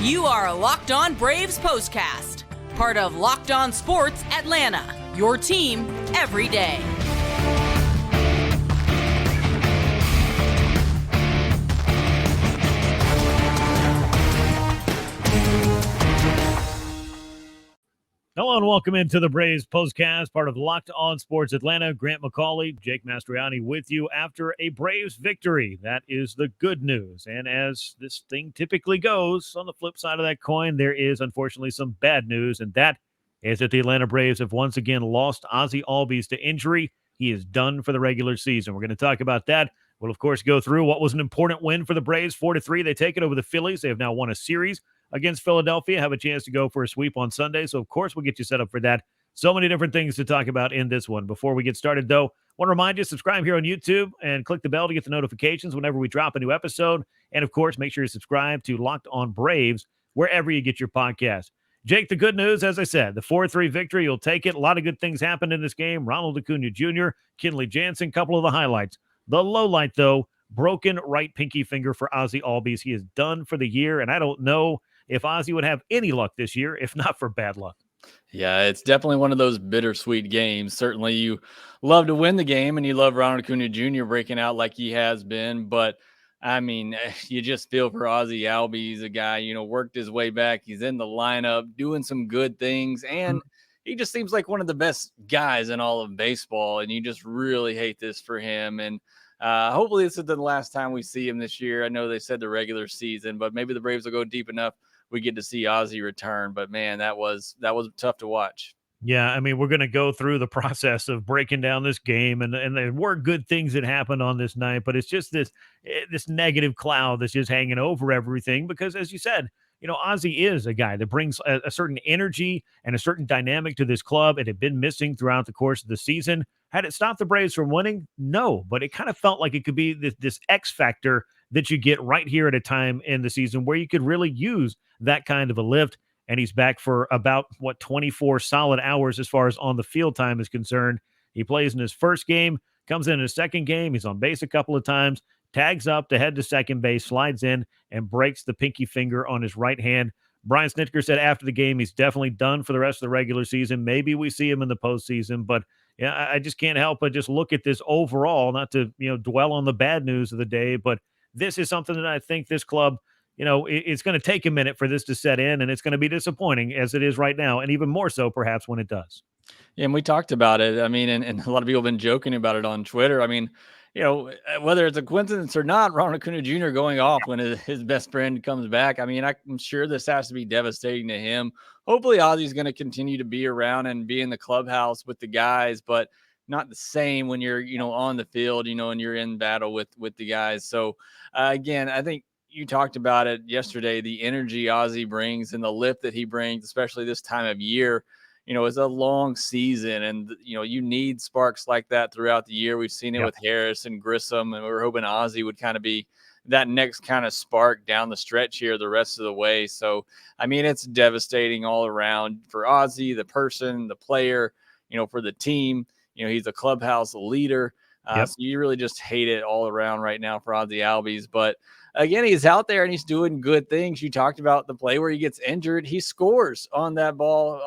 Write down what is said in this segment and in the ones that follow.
You are Locked On Braves Postcast, part of Locked On Sports Atlanta, your team every day. Hello and welcome into the Braves Postcast, part of Locked On Sports Atlanta. Grant McAuley, Jake Mastroianni with you after a Braves victory. That is the good news. And as this thing typically goes, on the flip side of that coin, there is unfortunately some bad news, and that is that the Atlanta Braves have once again lost Ozzie Albies to injury. He is done for the regular season. We're going to talk about that. We'll, of course, go through what was an important win for the Braves, 4-3. They take it over the Phillies. They have now won a series against Philadelphia, have a chance to go for a sweep on Sunday. So, of course, we'll get you set up for that. So many different things to talk about in this one. Before we get started, though, I want to remind you, subscribe here on YouTube and click the bell to get the notifications whenever we drop a new episode. And, of course, make sure you subscribe to Locked On Braves wherever you get your podcast. Jake, the good news, as I said, the 4-3 victory, you'll take it. A lot of good things happened in this game. Ronald Acuña Jr., Kenley Jansen, couple of the highlights. The low light, though, broken right pinky finger for Ozzie Albies. He is done for the year, and I don't know if Ozzie would have any luck this year, if not for bad luck. Yeah, it's definitely one of those bittersweet games. Certainly you love to win the game, and you love Ronald Acuña Jr. breaking out like he has been. But, I mean, you just feel for Ozzie Albies, a guy, worked his way back. He's in the lineup doing some good things, and he just seems like one of the best guys in all of baseball, and you just really hate this for him. And hopefully this is the last time we see him this year. I know they said the regular season, but maybe the Braves will go deep enough we get to see Ozzie return. But man, that was tough to watch. Yeah, I mean, we're going to go through the process of breaking down this game, and there were good things that happened on this night, but it's just this negative cloud that's just hanging over everything because, as you said, Ozzie is a guy that brings a certain energy and a certain dynamic to this club. It had been missing throughout the course of the season. Had it stopped the Braves from winning? No, but it kind of felt like it could be this X factor that you get right here at a time in the season where you could really use that kind of a lift. And he's back for about, 24 solid hours as far as on the field time is concerned. He plays in his first game, comes in his second game. He's on base a couple of times, tags up to head to second base, slides in, and breaks the pinky finger on his right hand. Brian Snitker said after the game he's definitely done for the rest of the regular season. Maybe we see him in the postseason, but yeah, I just can't help but just look at this overall, not to dwell on the bad news of the day, but this is something that I think this club, it's going to take a minute for this to set in, and it's going to be disappointing as it is right now, and even more so perhaps when it does. Yeah, and we talked about it. I mean, and a lot of people have been joking about it on Twitter. I mean, whether it's a coincidence or not, Ronald Acuña Jr. going off when his best friend comes back. I mean, I'm sure this has to be devastating to him. Hopefully, Ozzie's going to continue to be around and be in the clubhouse with the guys, but not the same when you're, on the field, and you're in battle with the guys. So, again, I think you talked about it yesterday, the energy Ozzie brings and the lift that he brings, especially this time of year. It's a long season, and you need sparks like that throughout the year. We've seen it with Harris and Grissom, and we were hoping Ozzie would kind of be that next kind of spark down the stretch here the rest of the way. So, I mean, it's devastating all around for Ozzie, the person, the player, for the team. He's a clubhouse leader. So you really just hate it all around right now for Ozzie Albies. But again, he's out there and he's doing good things. You talked about the play where he gets injured. He scores on the ball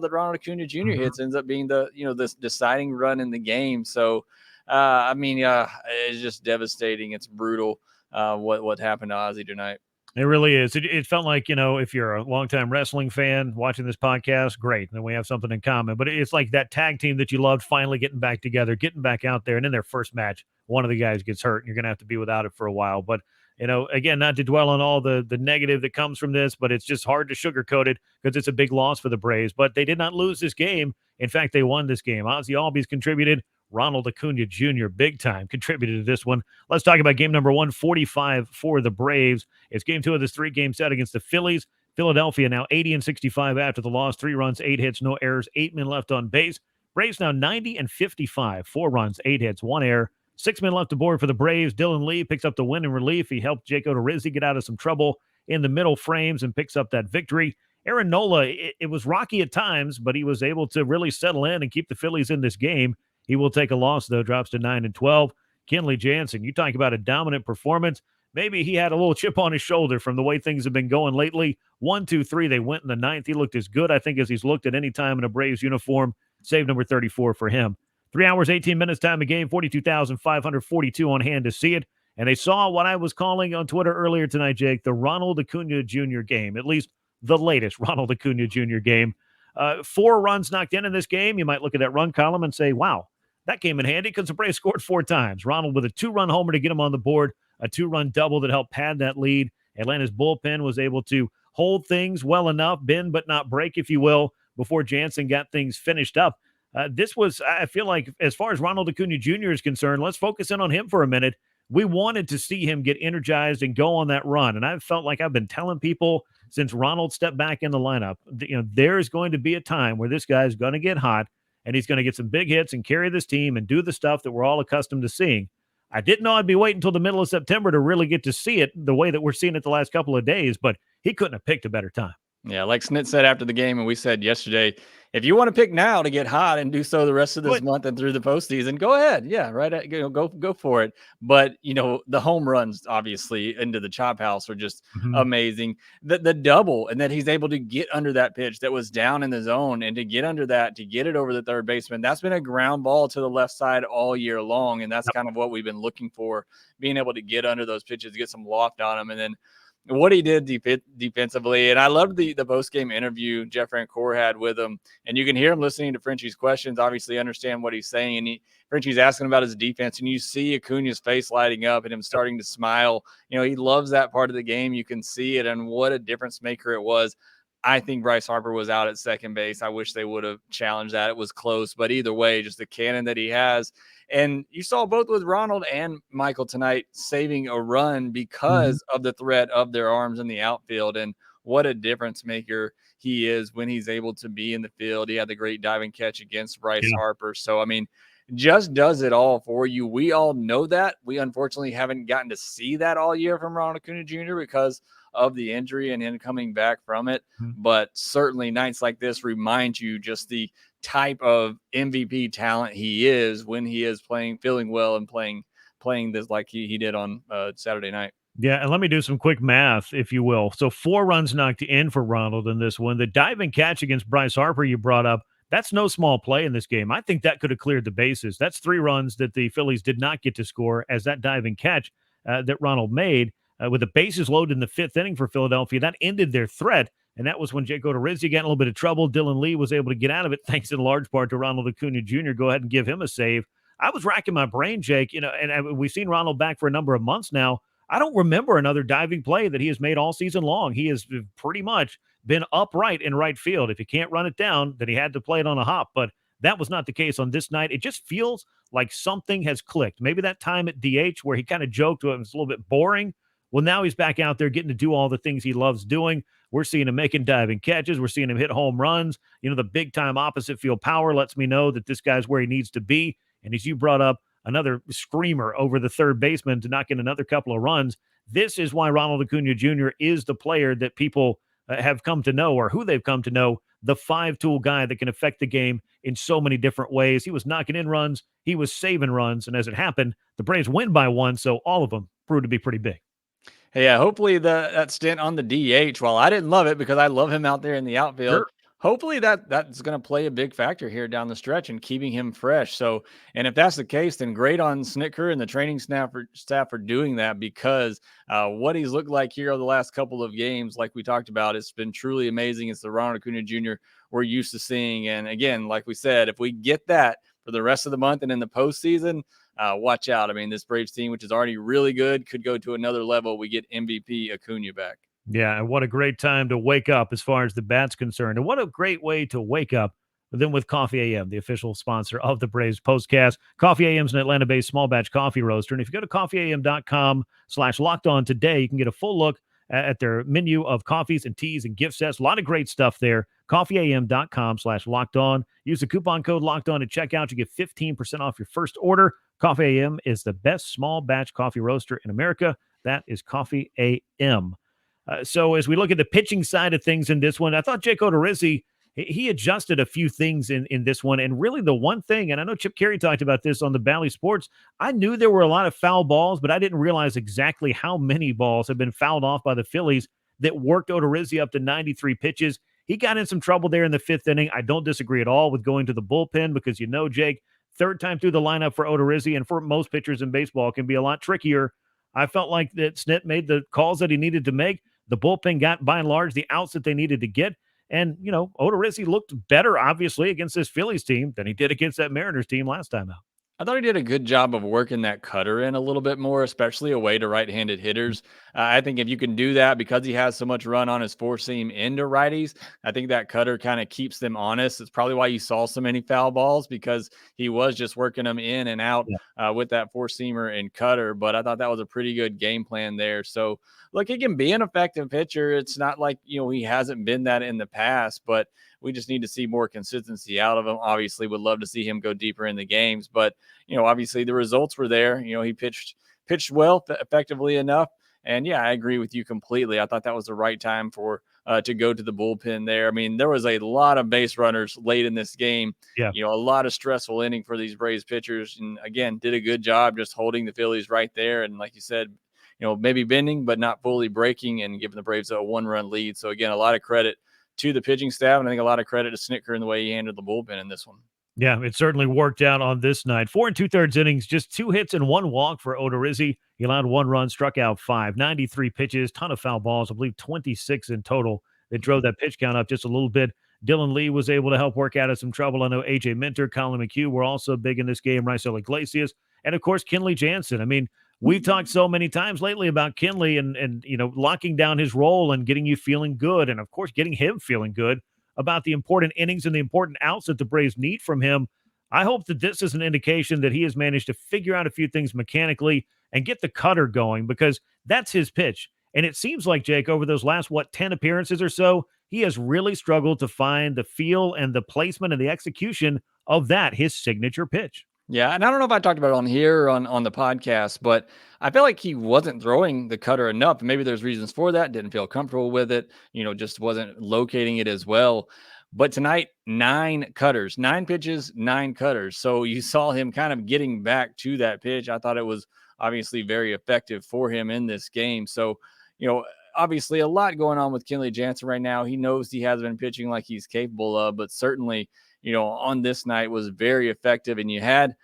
that Ronald Acuña Jr. hits, ends up being this deciding run in the game. So, it's just devastating. It's brutal what happened to Ozzie tonight. It really is. It felt like, if you're a longtime wrestling fan watching this podcast, great. Then we have something in common. But it's like that tag team that you loved finally getting back together, getting back out there. And in their first match, one of the guys gets hurt and you're going to have to be without it for a while. But, again, not to dwell on all the negative that comes from this, but it's just hard to sugarcoat it because it's a big loss for the Braves. But they did not lose this game. In fact, they won this game. Ozzie Albies contributed. Ronald Acuña Jr. big time contributed to this one. Let's talk about game number 145 for the Braves. It's game 2 of this 3-game set against the Phillies. Philadelphia now 80-65 after the loss. 3 runs, 8 hits, no errors, 8 men left on base. Braves now 90-55, 4 runs, 8 hits, 1 error. 6 men left aboard for the Braves. Dylan Lee picks up the win in relief. He helped Jake Odorizzi get out of some trouble in the middle frames and picks up that victory. Aaron Nola, it was rocky at times, but he was able to really settle in and keep the Phillies in this game. He will take a loss, though, drops to 9-12. Kenley Jansen, you talk about a dominant performance. maybe he had a little chip on his shoulder from the way things have been going lately. 1, 2, 3, they went in the ninth. He looked as good, I think, as he's looked at any time in a Braves uniform. Save number 34 for him. 3 hours, 18 minutes time of game, 42,542 on hand to see it. And they saw what I was calling on Twitter earlier tonight, Jake, the Ronald Acuña Jr. game, at least the latest Ronald Acuña Jr. game. 4 runs knocked in this game. You might look at that run column and say, wow, that came in handy because the Braves scored 4 times. Ronald with a 2-run homer to get him on the board, a 2-run double that helped pad that lead. Atlanta's bullpen was able to hold things well enough, bend but not break, if you will, before Jansen got things finished up. This was, I feel like, as far as Ronald Acuña Jr. is concerned, let's focus in on him for a minute. We wanted to see him get energized and go on that run. And I felt like I've been telling people since Ronald stepped back in the lineup, there's going to be a time where this guy's going to get hot and he's going to get some big hits and carry this team and do the stuff that we're all accustomed to seeing. I didn't know I'd be waiting until the middle of September to really get to see it the way that we're seeing it the last couple of days, but he couldn't have picked a better time. Yeah, like Snit said after the game, and we said yesterday, if you want to pick now to get hot and do so the rest of this month and through the postseason, go ahead. Yeah, right. Go for it. But the home runs, obviously, into the chop house are just amazing. The double, and that he's able to get under that pitch that was down in the zone, and to get under that, to get it over the third baseman. That's been a ground ball to the left side all year long, and that's kind of what we've been looking for, being able to get under those pitches, get some loft on them, and then what he did defensively. And I loved the post-game interview Jeff Rancourt had with him, and you can hear him listening to Frenchie's questions, obviously understand what he's saying, and Frenchie's asking about his defense, and you see Acuña's face lighting up and him starting to smile. He loves that part of the game. You can see it, and what a difference maker it was. I think Bryce Harper was out at second base. I wish they would have challenged that. It was close, but either way, just the cannon that he has. And you saw both with Ronald and Michael tonight saving a run because of the threat of their arms in the outfield. And what a difference maker he is when he's able to be in the field. He had the great diving catch against Bryce Harper. So, I mean, just does it all for you. We all know that. We unfortunately haven't gotten to see that all year from Ronald Acuña Jr. because of the injury and him coming back from it. But certainly nights like this remind you just the type of MVP talent he is when he is feeling well and playing this like he did on Saturday night. Yeah, and let me do some quick math, if you will. So 4 runs knocked in for Ronald in this one. The diving catch against Bryce Harper you brought up, that's no small play in this game. I think that could have cleared the bases. That's 3 runs that the Phillies did not get to score as that diving catch that Ronald made. With the bases loaded in the 5th inning for Philadelphia, that ended their threat, and that was when Jake Odorizzi got in a little bit of trouble. Dylan Lee was able to get out of it, thanks in large part to Ronald Acuña Jr. Go ahead and give him a save. I was racking my brain, Jake, and we've seen Ronald back for a number of months now. I don't remember another diving play that he has made all season long. He has pretty much been upright in right field. If he can't run it down, then he had to play it on a hop, but that was not the case on this night. It just feels like something has clicked. Maybe that time at DH where he kind of joked it was a little bit boring. Well, now he's back out there getting to do all the things he loves doing. We're seeing him making diving catches. We're seeing him hit home runs. The big-time opposite field power lets me know that this guy's where he needs to be. And as you brought up, another screamer over the third baseman to knock in another couple of runs. This is why Ronald Acuña Jr. is the player that people have come to know, or who they've come to know, the 5-tool guy that can affect the game in so many different ways. He was knocking in runs. He was saving runs. And as it happened, the Braves win by 1, so all of them proved to be pretty big. Yeah, hopefully that stint on the DH, while I didn't love it because I love him out there in the outfield, hopefully that's going to play a big factor here down the stretch and keeping him fresh. So, and if that's the case, then great on Snitker and the training staff for doing that, because what he's looked like here over the last couple of games, like we talked about, it's been truly amazing. It's the Ronald Acuña Jr. we're used to seeing. And again, like we said, if we get that for the rest of the month and in the postseason, watch out. I mean, this Braves team, which is already really good, could go to another level. We get MVP Acuña back. Yeah, and what a great time to wake up as far as the bat's concerned. And what a great way to wake up than with Coffee AM, the official sponsor of the Braves Postcast. Coffee AM is an Atlanta-based small batch coffee roaster. And if you go to coffeeam.com/lockedon today, you can get a full look at their menu of coffees and teas and gift sets. A lot of great stuff there. coffeeam.com/lockedon. Use the coupon code LOCKEDON at checkout. You get 15% off your first order. Coffee AM is the best small batch coffee roaster in America. That is Coffee AM. So as we look at the pitching side of things in this one, I thought Jake Odorizzi he adjusted a few things in this one. And really the one thing, and I know Chip Carey talked about this on the Bally Sports, I knew there were a lot of foul balls, but I didn't realize exactly how many balls have been fouled off by the Phillies that worked Odorizzi up to 93 pitches. He got in some trouble there in the 5th inning. I don't disagree at all with going to the bullpen because, Jake, third time through the lineup for Odorizzi, and for most pitchers in baseball, can be a lot trickier. I felt like that Snit made the calls that he needed to make. The bullpen got, by and large, the outs that they needed to get. And, Odorizzi looked better, obviously, against this Phillies team than he did against that Mariners team last time out. I thought he did a good job of working that cutter in a little bit more, especially away to right-handed hitters. I think if you can do that, because he has so much run on his four seam into righties, I think that cutter kind of keeps them honest. It's probably why you saw so many foul balls, because he was just working them in and out with that four seamer and cutter. But I thought that was a pretty good game plan there. So look, he can be an effective pitcher. It's not like, he hasn't been that in the past, but we just need to see more consistency out of him. Obviously, would love to see him go deeper in the games, but obviously the results were there. He pitched well, effectively enough. And yeah, I agree with you completely. I thought that was the right time for to go to the bullpen there. I mean, there was a lot of base runners late in this game. Yeah. A lot of stressful inning for these Braves pitchers. And again, did a good job just holding the Phillies right there. And like you said, maybe bending, but not fully breaking and giving the Braves a 1-run lead. So again, a lot of credit to the pitching staff, and I think a lot of credit to Snitker in the way he handled the bullpen in this one. Yeah, it certainly worked out on this night. 4 2/3 innings, just 2 hits and 1 walk for Odorizzi. He allowed 1 run, struck out 5, 93 pitches, ton of foul balls, I believe 26 in total that drove that pitch count up just a little bit. Dylan Lee was able to help work out of some trouble. I know A.J. Minter, Colin McHugh were also big in this game, Raisel Iglesias, and of course, Kenley Jansen. I mean, we've talked so many times lately about Kenley and locking down his role and getting you feeling good, and of course getting him feeling good about the important innings and the important outs that the Braves need from him. I hope that this is an indication that he has managed to figure out a few things mechanically and get the cutter going, because that's his pitch. And it seems like, Jake, over those last 10 appearances or so, he has really struggled to find the feel and the placement and the execution of his signature pitch. Yeah, and I don't know if I talked about it on here or on the podcast, but I feel like he wasn't throwing the cutter enough. Maybe there's reasons for that. Didn't feel comfortable with it, just wasn't locating it as well. But tonight, 9 cutters, 9 pitches, 9 cutters. So you saw him kind of getting back to that pitch. I thought it was obviously very effective for him in this game. So, obviously a lot going on with Kenley Jansen right now. He knows he hasn't been pitching like he's capable of, but certainly, on this night was very effective. And you had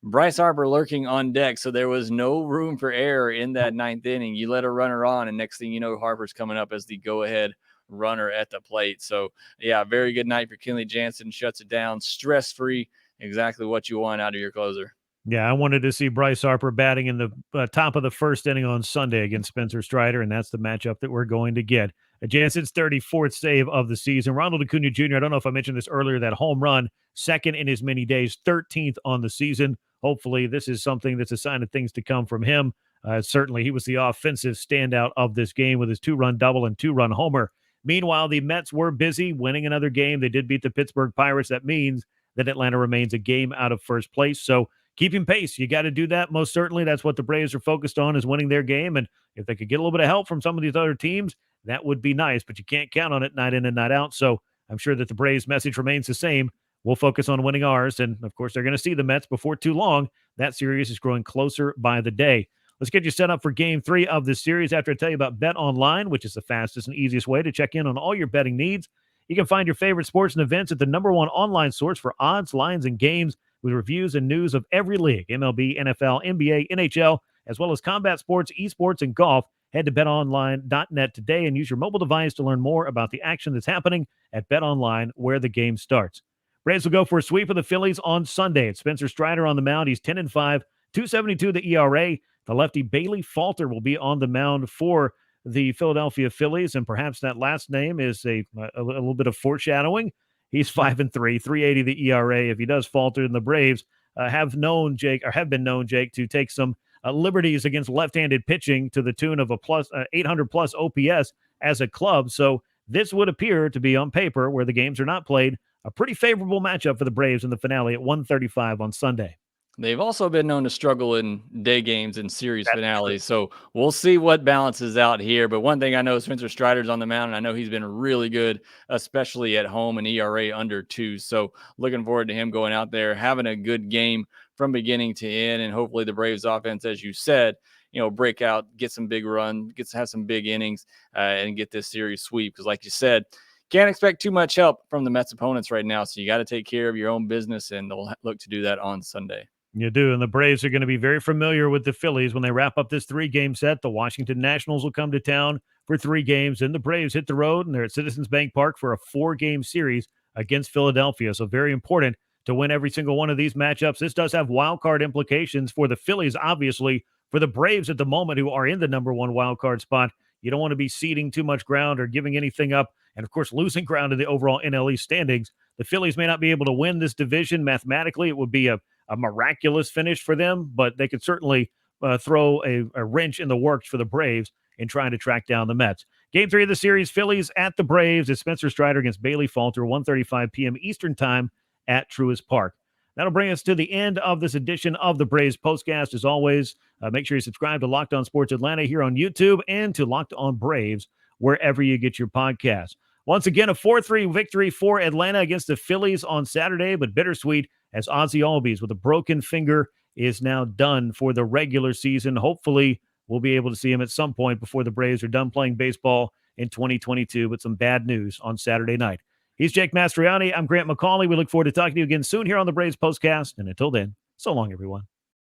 Bryce Harper lurking on deck, so there was no room for error in that 9th inning. You let a runner on, and next thing you know, Harper's coming up as the go-ahead runner at the plate. So, yeah, very good night for Kenley Jansen. Shuts it down, stress-free, exactly what you want out of your closer. Yeah, I wanted to see Bryce Harper batting in the top of the 1st inning on Sunday against Spencer Strider, and that's the matchup that we're going to get. Jansen's 34th save of the season. Ronald Acuña Jr., I don't know if I mentioned this earlier, that home run, 2nd in as many days, 13th on the season. Hopefully this is something that's a sign of things to come from him. Certainly he was the offensive standout of this game with his 2-run double and 2-run homer. Meanwhile, the Mets were busy winning another game. They did beat the Pittsburgh Pirates. That means that Atlanta remains a game out of first place. So keeping pace, you got to do that. Most certainly, that's what the Braves are focused on, is winning their game. And if they could get a little bit of help from some of these other teams, that would be nice. But you can't count on it night in and night out. So I'm sure that the Braves' message remains the same. We'll focus on winning ours. And, of course, they're going to see the Mets before too long. That series is growing closer by the day. Let's get you set up for Game 3 of this series after I tell you about Bet Online, which is the fastest and easiest way to check in on all your betting needs. You can find your favorite sports and events at the #1 online source for odds, lines, and games, with reviews and news of every league, MLB, NFL, NBA, NHL, as well as combat sports, esports, and golf. Head to betonline.net today and use your mobile device to learn more about the action that's happening at BetOnline, where the game starts. Braves will go for a sweep of the Phillies on Sunday. It's Spencer Strider on the mound. He's 10-5, 2.72 the ERA. The lefty Bailey Falter will be on the mound for the Philadelphia Phillies, and perhaps that last name is a little bit of foreshadowing. He's 5-3, 3.80 the ERA. If he does falter, and the Braves have been known, Jake, to take some liberties against left-handed pitching to the tune of a plus 800 plus OPS as a club. So this would appear to be, on paper, where the games are not played, a pretty favorable matchup for the Braves in the finale at 1:35 on Sunday. They've also been known to struggle in day games and series That's finales. So we'll see what balances out here. But one thing I know, Spencer Strider's on the mound, and I know he's been really good, especially at home, and ERA under 2. So looking forward to him going out there, having a good game from beginning to end. And hopefully the Braves offense, as you said, break out, get some big run, have some big innings, and get this series sweep. Because like you said, can't expect too much help from the Mets opponents right now. So you got to take care of your own business, and they'll look to do that on Sunday. You do, and the Braves are going to be very familiar with the Phillies when they wrap up this 3-game set. The Washington Nationals will come to town for 3 games, and the Braves hit the road, and they're at Citizens Bank Park for a 4-game series against Philadelphia. So very important to win every single one of these matchups. This does have wild card implications for the Phillies, obviously. For the Braves at the moment, who are in the number 1 wild card spot, you don't want to be ceding too much ground or giving anything up, and of course losing ground in the overall NL standings. The Phillies may not be able to win this division mathematically. It would be a miraculous finish for them, but they could certainly throw a wrench in the works for the Braves in trying to track down the Mets. Game 3 of the series, Phillies at the Braves. It's Spencer Strider against Bailey Falter, 1:35 p.m. Eastern Time at Truist Park. That'll bring us to the end of this edition of the Braves Postcast. As always, make sure you subscribe to Locked On Sports Atlanta here on YouTube and to Locked On Braves wherever you get your podcasts. Once again, a 4-3 victory for Atlanta against the Phillies on Saturday, but bittersweet as Ozzie Albies with a broken finger is now done for the regular season. Hopefully, we'll be able to see him at some point before the Braves are done playing baseball in 2022, but some bad news on Saturday night. He's Jake Mastroianni. I'm Grant McAuley. We look forward to talking to you again soon here on the Braves Postcast. And until then, so long, everyone.